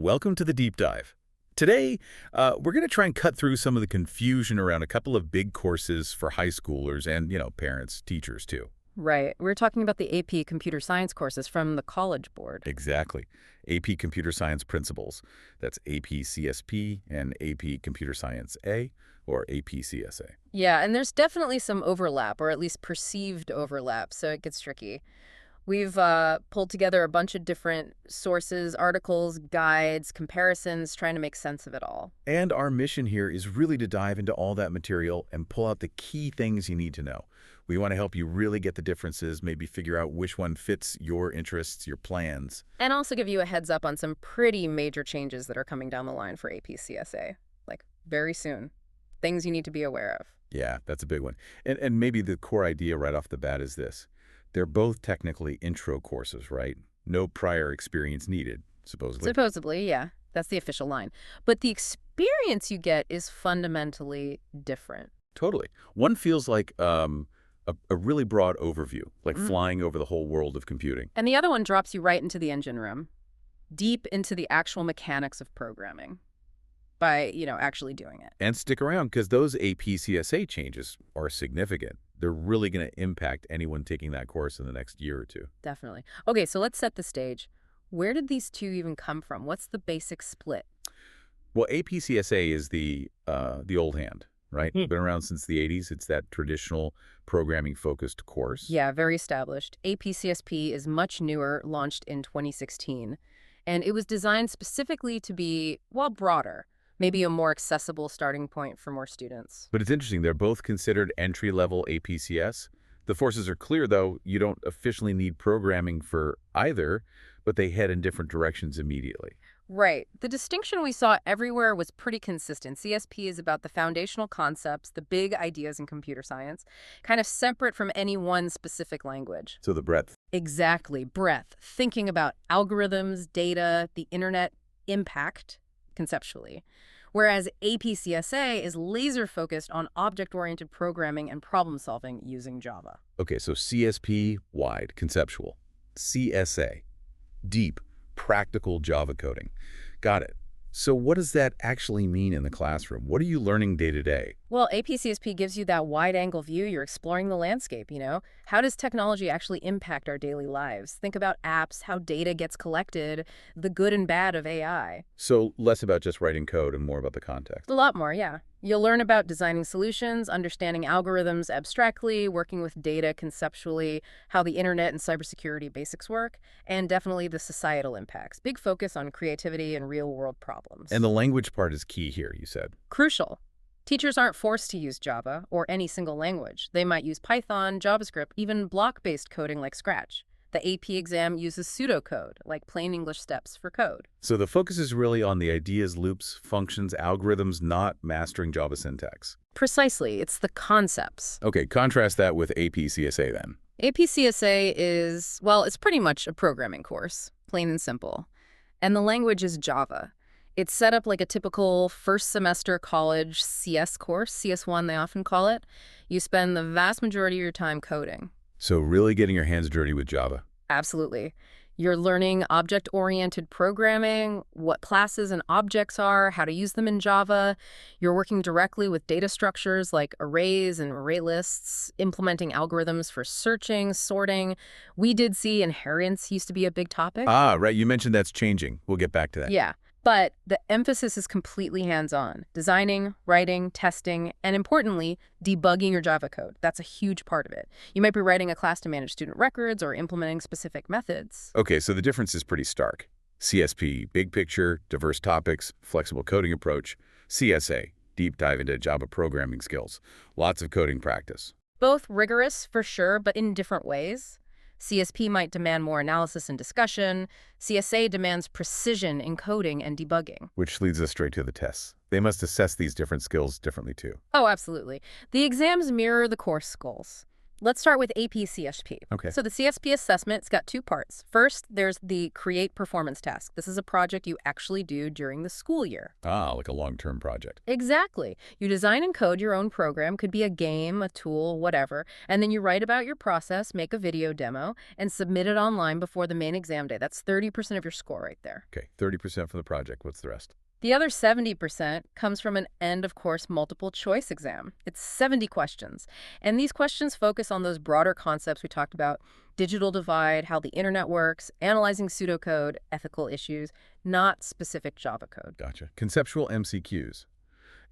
Welcome to the deep dive. Today, we're going to try and cut through some of the confusion around a couple of big courses for high schoolers and, parents, teachers too. Right. We're talking about the AP Computer Science courses from the College Board. Exactly. AP Computer Science Principles. That's AP CSP and AP Computer Science A, or AP CSA. Yeah, and there's definitely some overlap, or at least perceived overlap, so it gets tricky. We've pulled together a bunch of different sources, articles, guides, comparisons, trying to make sense of it all. And our mission here is really to dive into all that material and pull out the key things you need to know. We want to help you really get the differences, maybe figure out which one fits your interests, your plans. And also give you a heads up on some pretty major changes that are coming down the line for AP CSA, like very soon. Things you need to be aware of. Yeah, that's a big one. And maybe the core idea right off the bat is this. They're both technically intro courses, right? No prior experience needed, supposedly. Supposedly, yeah. That's the official line. But the experience you get is fundamentally different. Totally. One feels like a really broad overview, like flying over the whole world of computing. And the other one drops you right into the engine room, deep into the actual mechanics of programming by, actually doing it. And stick around, because those AP CSA changes are significant. They're really going to impact anyone taking that course in the next year or two. Definitely. Okay, so let's set the stage. Where did these two even come from? What's the basic split? Well, AP CSA is the old hand, right? Been around since the 80s. It's that traditional programming-focused course. Yeah, very established. AP CSP is much newer, launched in 2016. And it was designed specifically to be, broader. Maybe a more accessible starting point for more students. But it's interesting. They're both considered entry-level APCS. The forces are clear, though. You don't officially need programming for either, but they head in different directions immediately. Right. The distinction we saw everywhere was pretty consistent. CSP is about the foundational concepts, the big ideas in computer science, kind of separate from any one specific language. So the breadth. Exactly. Breadth. Thinking about algorithms, data, the internet, impact, conceptually. Whereas AP CSA is laser-focused on object-oriented programming and problem-solving using Java. Okay, so CSP, wide, conceptual. CSA, deep, practical Java coding. Got it. So what does that actually mean in the classroom? What are you learning day to day? Well, AP CSP gives you that wide-angle view. You're exploring the landscape, How does technology actually impact our daily lives? Think about apps, how data gets collected, the good and bad of AI. So less about just writing code and more about the context. A lot more, yeah. You'll learn about designing solutions, understanding algorithms abstractly, working with data conceptually, how the internet and cybersecurity basics work, and definitely the societal impacts. Big focus on creativity and real-world problems. And the language part is key here, you said. Crucial. Teachers aren't forced to use Java or any single language. They might use Python, JavaScript, even block-based coding like Scratch. The AP exam uses pseudocode, like plain English steps for code. So the focus is really on the ideas, loops, functions, algorithms, not mastering Java syntax. Precisely. It's the concepts. Okay, contrast that with AP CSA then. AP CSA is, it's pretty much a programming course, plain and simple. And the language is Java. It's set up like a typical first semester college CS course, CS1 they often call it. You spend the vast majority of your time coding. So really getting your hands dirty with Java. Absolutely. You're learning object-oriented programming, what classes and objects are, how to use them in Java. You're working directly with data structures like arrays and array lists, implementing algorithms for searching, sorting. We did see inheritance used to be a big topic. Ah, right. You mentioned that's changing. We'll get back to that. Yeah. But the emphasis is completely hands-on. Designing, writing, testing, and importantly, debugging your Java code. That's a huge part of it. You might be writing a class to manage student records or implementing specific methods. Okay, so the difference is pretty stark. CSP, big picture, diverse topics, flexible coding approach. CSA, deep dive into Java programming skills. Lots of coding practice. Both rigorous, for sure, but in different ways. CSP might demand more analysis and discussion. CSA demands precision in coding and debugging. Which leads us straight to the tests. They must assess these different skills differently too. Oh, absolutely. The exams mirror the course goals. Let's start with AP CSP. Okay. So the CSP assessment's got two parts. First, there's the Create Performance task. This is a project you actually do during the school year. Ah, like a long-term project. Exactly. You design and code your own program, could be a game, a tool, whatever, and then you write about your process, make a video demo, and submit it online before the main exam day. That's 30% of your score right there. Okay, 30% for the project. What's the rest? The other 70% comes from an end-of-course multiple-choice exam. It's 70 questions, and these questions focus on those broader concepts we talked about: digital divide, how the internet works, analyzing pseudocode, ethical issues, not specific Java code. Gotcha. Conceptual MCQs.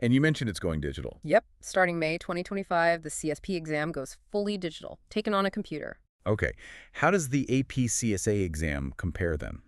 And you mentioned it's going digital. Yep, starting May 2025, the CSP exam goes fully digital, taken on a computer. Okay. How does the AP CSA exam compare then?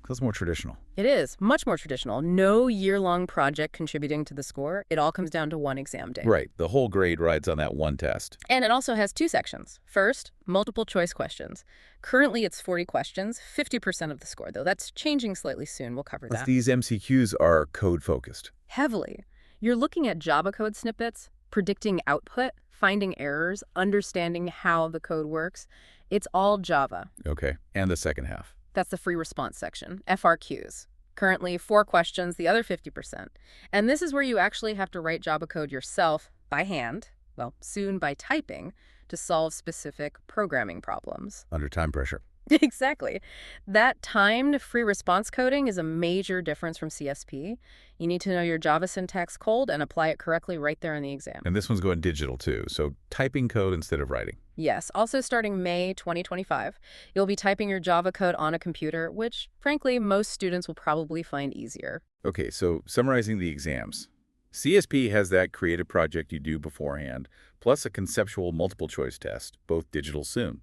That's more traditional. It is much more traditional. No year-long project contributing to the score. It all comes down to one exam day. Right. The whole grade rides on that one test. And it also has two sections. First, multiple choice questions. Currently, it's 40 questions, 50% of the score, though. That's changing slightly soon. We'll cover that. These MCQs are code-focused. Heavily. You're looking at Java code snippets, predicting output, finding errors, understanding how the code works. It's all Java. Okay. And the second half. That's the free response section, FRQs. Currently, 4 questions, the other 50%. And this is where you actually have to write Java code yourself by hand, well, soon by typing, to solve specific programming problems. Under time pressure. Exactly. That timed free response coding is a major difference from CSP. You need to know your Java syntax cold and apply it correctly right there in the exam. And this one's going digital too, so typing code instead of writing. Yes. Also starting May 2025, you'll be typing your Java code on a computer, which, frankly, most students will probably find easier. Okay, so summarizing the exams. CSP has that creative project you do beforehand, plus a conceptual multiple choice test, both digital soon.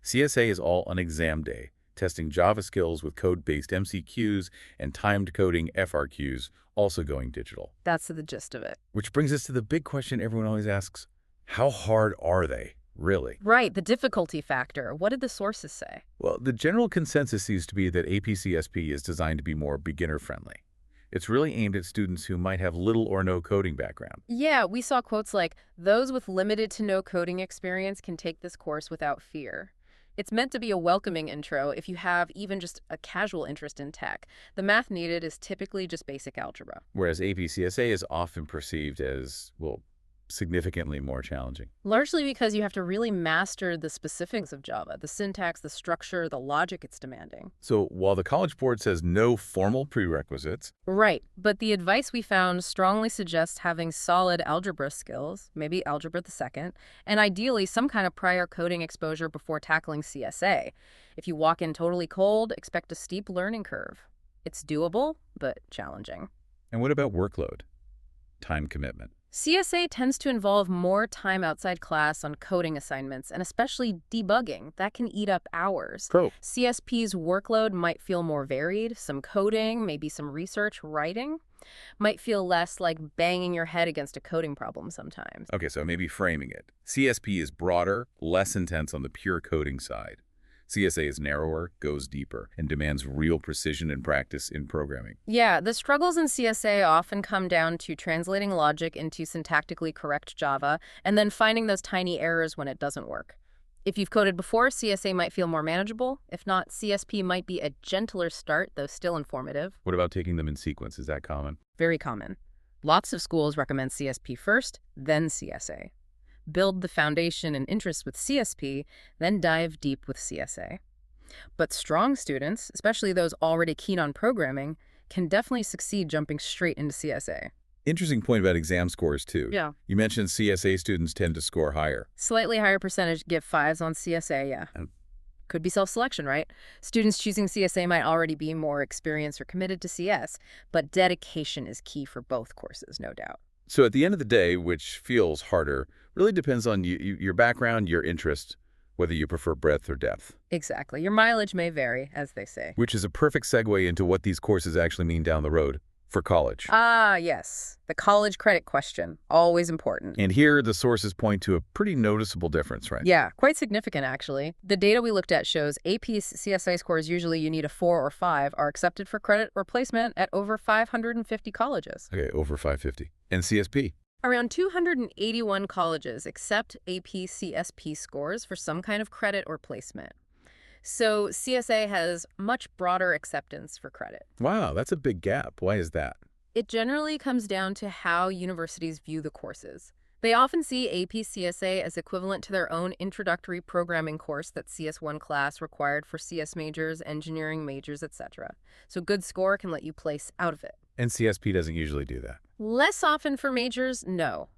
CSA is all on exam day, testing Java skills with code-based MCQs and timed coding FRQs, also going digital. That's the gist of it. Which brings us to the big question everyone always asks: how hard are they, really? Right, the difficulty factor. What did the sources say? Well, the general consensus seems to be that AP CSP is designed to be more beginner-friendly. It's really aimed at students who might have little or no coding background. Yeah, we saw quotes like, "Those with limited to no coding experience can take this course without fear." It's meant to be a welcoming intro if you have even just a casual interest in tech. The math needed is typically just basic algebra. Whereas AP CSA is often perceived as, well, significantly more challenging. Largely because you have to really master the specifics of Java, the syntax, the structure, the logic it's demanding. So while the College Board says no formal prerequisites, Right, but the advice we found strongly suggests having solid algebra skills, maybe algebra the second, and ideally some kind of prior coding exposure before tackling CSA. If you walk in totally cold, expect a steep learning curve. It's doable, but challenging. and what about workload? Time commitment. CSA tends to involve more time outside class on coding assignments, and especially debugging. That can eat up hours. Pro. CSP's workload might feel more varied, some coding, maybe some research, writing. Might feel less like banging your head against a coding problem sometimes. Okay, so maybe framing it. CSP is broader, less intense on the pure coding side. CSA is narrower, goes deeper, and demands real precision and practice in programming. Yeah, the struggles in CSA often come down to translating logic into syntactically correct Java, and then finding those tiny errors when it doesn't work. If you've coded before, CSA might feel more manageable. If not, CSP might be a gentler start, though still informative. What about taking them in sequence? Is that common? Very common. Lots of schools recommend CSP first, then CSA. Build the foundation and interest with CSP, then dive deep with CSA. But strong students, especially those already keen on programming, can definitely succeed jumping straight into CSA. Interesting point about exam scores, too. Yeah. You mentioned CSA students tend to score higher. Slightly higher percentage get 5s on CSA, yeah. Could be self-selection, right? Students choosing CSA might already be more experienced or committed to CS, but dedication is key for both courses, no doubt. So at the end of the day, which feels harder, really depends on your background, your interest, whether you prefer breadth or depth. Exactly. Your mileage may vary, as they say. Which is a perfect segue into what these courses actually mean down the road for college. Ah, yes. The college credit question. Always important. And here, the sources point to a pretty noticeable difference, right? Yeah, quite significant, actually. The data we looked at shows AP CSA scores usually you need a 4 or 5 are accepted for credit or placement at over 550 colleges. Okay, over 550. And CSP? Around 281 colleges accept AP CSP scores for some kind of credit or placement. So CSA has much broader acceptance for credit. Wow, that's a big gap. Why is that? It generally comes down to how universities view the courses. They often see AP CSA as equivalent to their own introductory programming course that CS1 class required for CS majors, engineering majors, etc. So good score can let you place out of it. And CSP doesn't usually do that. Less often for majors, no.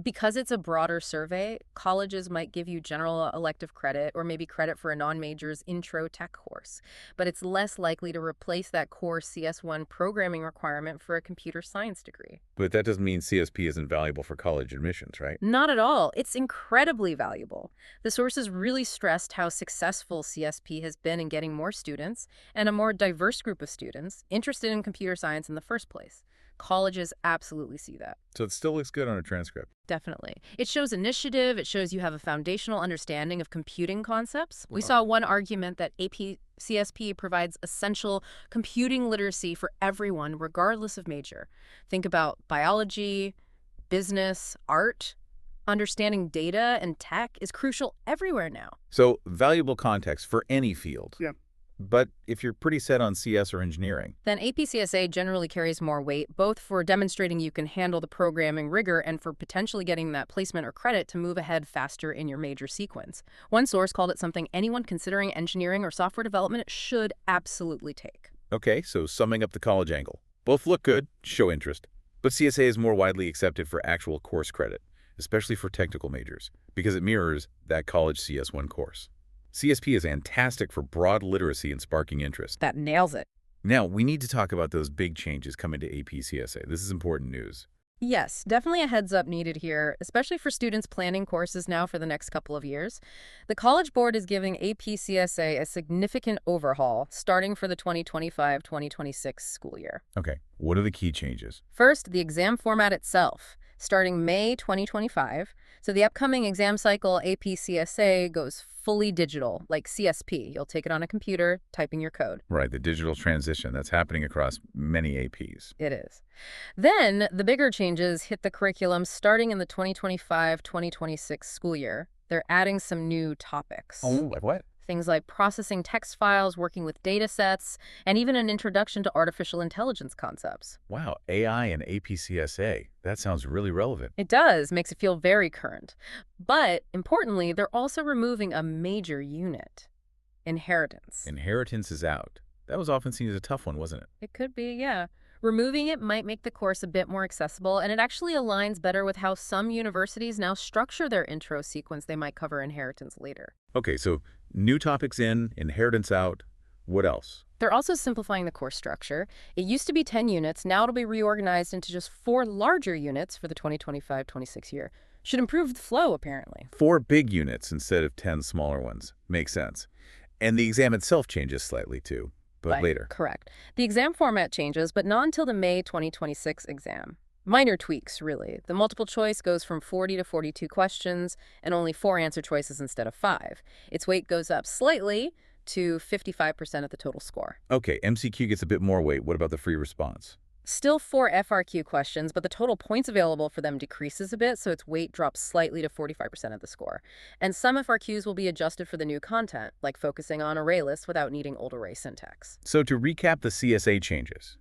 Because it's a broader survey, colleges might give you general elective credit or maybe credit for a non-major's intro tech course, but it's less likely to replace that core CS1 programming requirement for a computer science degree. But that doesn't mean CSP isn't valuable for college admissions, right? Not at all. It's incredibly valuable. The sources really stressed how successful CSP has been in getting more students and a more diverse group of students interested in computer science in the first place. Colleges absolutely see that. So it still looks good on a transcript. Definitely. It shows initiative. It shows you have a foundational understanding of computing concepts. We saw one argument that AP CSP provides essential computing literacy for everyone, regardless of major. Think about biology, business, art. Understanding data and tech is crucial everywhere now. So valuable context for any field. Yeah. But if you're pretty set on CS or engineering, Then AP CSA generally carries more weight, both for demonstrating you can handle the programming rigor and for potentially getting that placement or credit to move ahead faster in your major sequence. One source called it something anyone considering engineering or software development should absolutely take. okay, so summing up the college angle. Both look good, show interest. But CSA is more widely accepted for actual course credit, especially for technical majors, because it mirrors that college CS1 course. CSP is fantastic for broad literacy and sparking interest. That nails it. Now, we need to talk about those big changes coming to AP CSA. This is important news. Yes, definitely a heads up needed here, especially for students planning courses now for the next couple of years. The College Board is giving AP CSA a significant overhaul starting for the 2025-2026 school year. Okay, what are the key changes? First, the exam format itself. Starting May 2025, so the upcoming exam cycle AP CSA goes fully digital, like CSP. You'll take it on a computer, typing your code. Right, the digital transition that's happening across many APs. It is. Then the bigger changes hit the curriculum starting in the 2025-2026 school year. They're adding some new topics. Like what? Things like processing text files, working with data sets, and even an introduction to artificial intelligence concepts. Wow, AI and AP CSA. That sounds really relevant. It does, makes it feel very current. But importantly, they're also removing a major unit, inheritance. Inheritance is out. That was often seen as a tough one, wasn't it? It could be, yeah. Removing it might make the course a bit more accessible, and it actually aligns better with how some universities now structure their intro sequence. They might cover inheritance later. Okay, so new topics in, inheritance out. What else? They're also simplifying the course structure. It used to be 10 units. Now it'll be reorganized into just 4 larger units for the 2025-26 year. Should improve the flow, apparently. 4 big units instead of 10 smaller ones. Makes sense. And the exam itself changes slightly too, but Right, later. correct. The exam format changes, but not until the May 2026 exam. Minor tweaks, really. The multiple choice goes from 40 to 42 questions and only 4 answer choices instead of 5. Its weight goes up slightly to 55% of the total score. Okay, MCQ gets a bit more weight. What about the free response? Still 4 FRQ questions, but the total points available for them decreases a bit, so its weight drops slightly to 45% of the score. And some FRQs will be adjusted for the new content, like focusing on array lists without needing old array syntax. So to recap the CSA changes,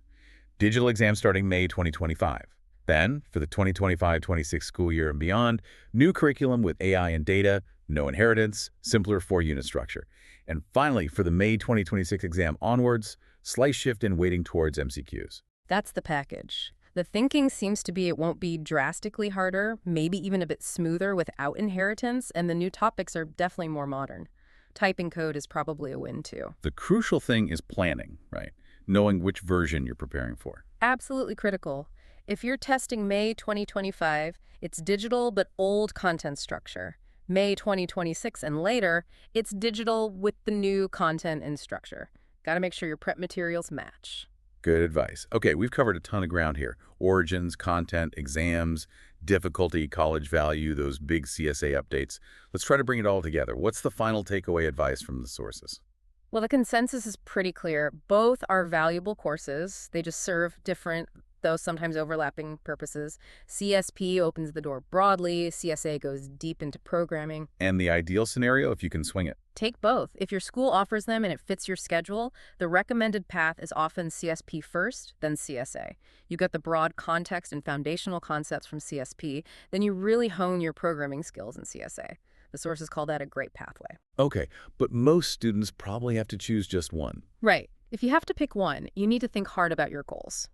digital exam starting May 2025. Then, for the 2025-26 school year and beyond, new curriculum with AI and data, no inheritance, simpler 4-unit structure. And finally, for the May 2026 exam onwards, slight shift in weighting towards MCQs. That's the package. The thinking seems to be it won't be drastically harder, maybe even a bit smoother without inheritance, and the new topics are definitely more modern. Typing code is probably a win, too. The crucial thing is planning, right? Knowing which version you're preparing for. Absolutely critical. If you're testing May 2025, it's digital but old content structure. May 2026 and later, it's digital with the new content and structure. Got to make sure your prep materials match. Good advice. Okay, we've covered a ton of ground here. Origins, content, exams, difficulty, college value, those big CSA updates. Let's try to bring it all together. What's the final takeaway advice from the sources? Well, the consensus is pretty clear. Both are valuable courses. They just serve different though sometimes overlapping purposes. CSP opens the door broadly, CSA goes deep into programming. And the ideal scenario, if you can swing it. Take both. If your school offers them and it fits your schedule, the recommended path is often CSP first, then CSA. You get the broad context and foundational concepts from CSP, then you really hone your programming skills in CSA. The sources call that a great pathway. Okay, but most students probably have to choose just one. Right. If you have to pick one, you need to think hard about your goals.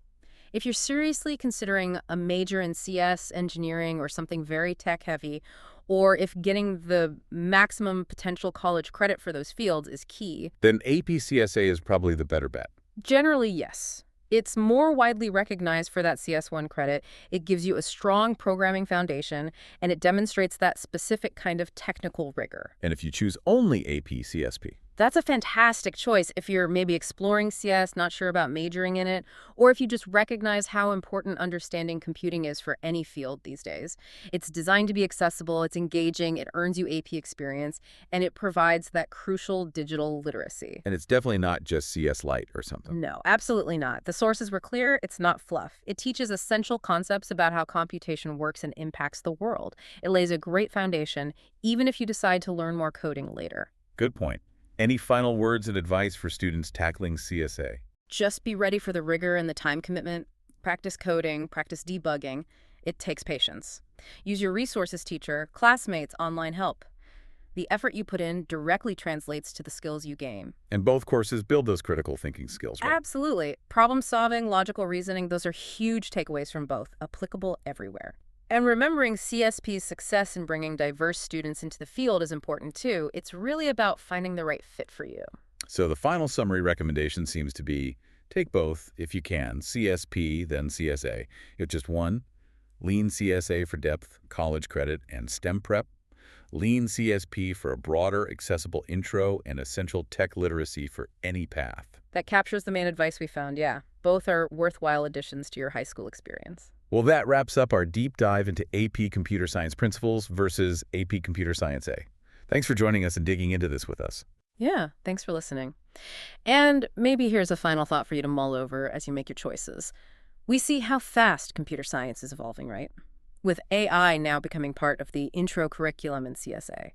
If you're seriously considering a major in CS, engineering, or something very tech-heavy, or if getting the maximum potential college credit for those fields is key, Then AP CSA is probably the better bet. generally, yes. It's more widely recognized for that CS1 credit. It gives you a strong programming foundation, and it demonstrates that specific kind of technical rigor. And if you choose only AP CSP, That's a fantastic choice if you're maybe exploring CS, not sure about majoring in it, or if you just recognize how important understanding computing is for any field these days. It's designed to be accessible, it's engaging, it earns you AP experience, and it provides that crucial digital literacy. and it's definitely not just CS Lite or something. No, absolutely not. The sources were clear, it's not fluff. It teaches essential concepts about how computation works and impacts the world. It lays a great foundation, even if you decide to learn more coding later. Good point. Any final words and advice for students tackling CSA? Just be ready for the rigor and the time commitment. Practice coding, practice debugging. It takes patience. Use your resources teacher, classmates, online help. The effort you put in directly translates to the skills you gain. And both courses build those critical thinking skills, right? Absolutely. Problem solving, logical reasoning, those are huge takeaways from both, applicable everywhere. And remembering CSP's success in bringing diverse students into the field is important too. It's really about finding the right fit for you. So the final summary recommendation seems to be take both if you can, CSP, then CSA. If just one, lean CSA for depth, college credit, and STEM prep. Lean CSP for a broader, accessible intro and essential tech literacy for any path. That captures the main advice we found, yeah. Both are worthwhile additions to your high school experience. Well, that wraps up our deep dive into AP Computer Science Principles versus AP Computer Science A. Thanks for joining us and digging into this with us. Yeah, thanks for listening. And maybe here's a final thought for you to mull over as you make your choices. We see how fast computer science is evolving, right? With AI now becoming part of the intro curriculum in CSA.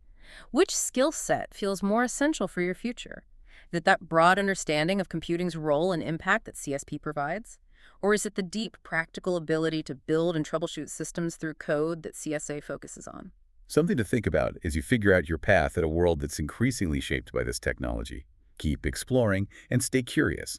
Which skill set feels more essential for your future? That broad understanding of computing's role and impact that CSP provides? Or is it the deep practical ability to build and troubleshoot systems through code that CSA focuses on? Something to think about as you figure out your path in a world that's increasingly shaped by this technology. Keep exploring and stay curious.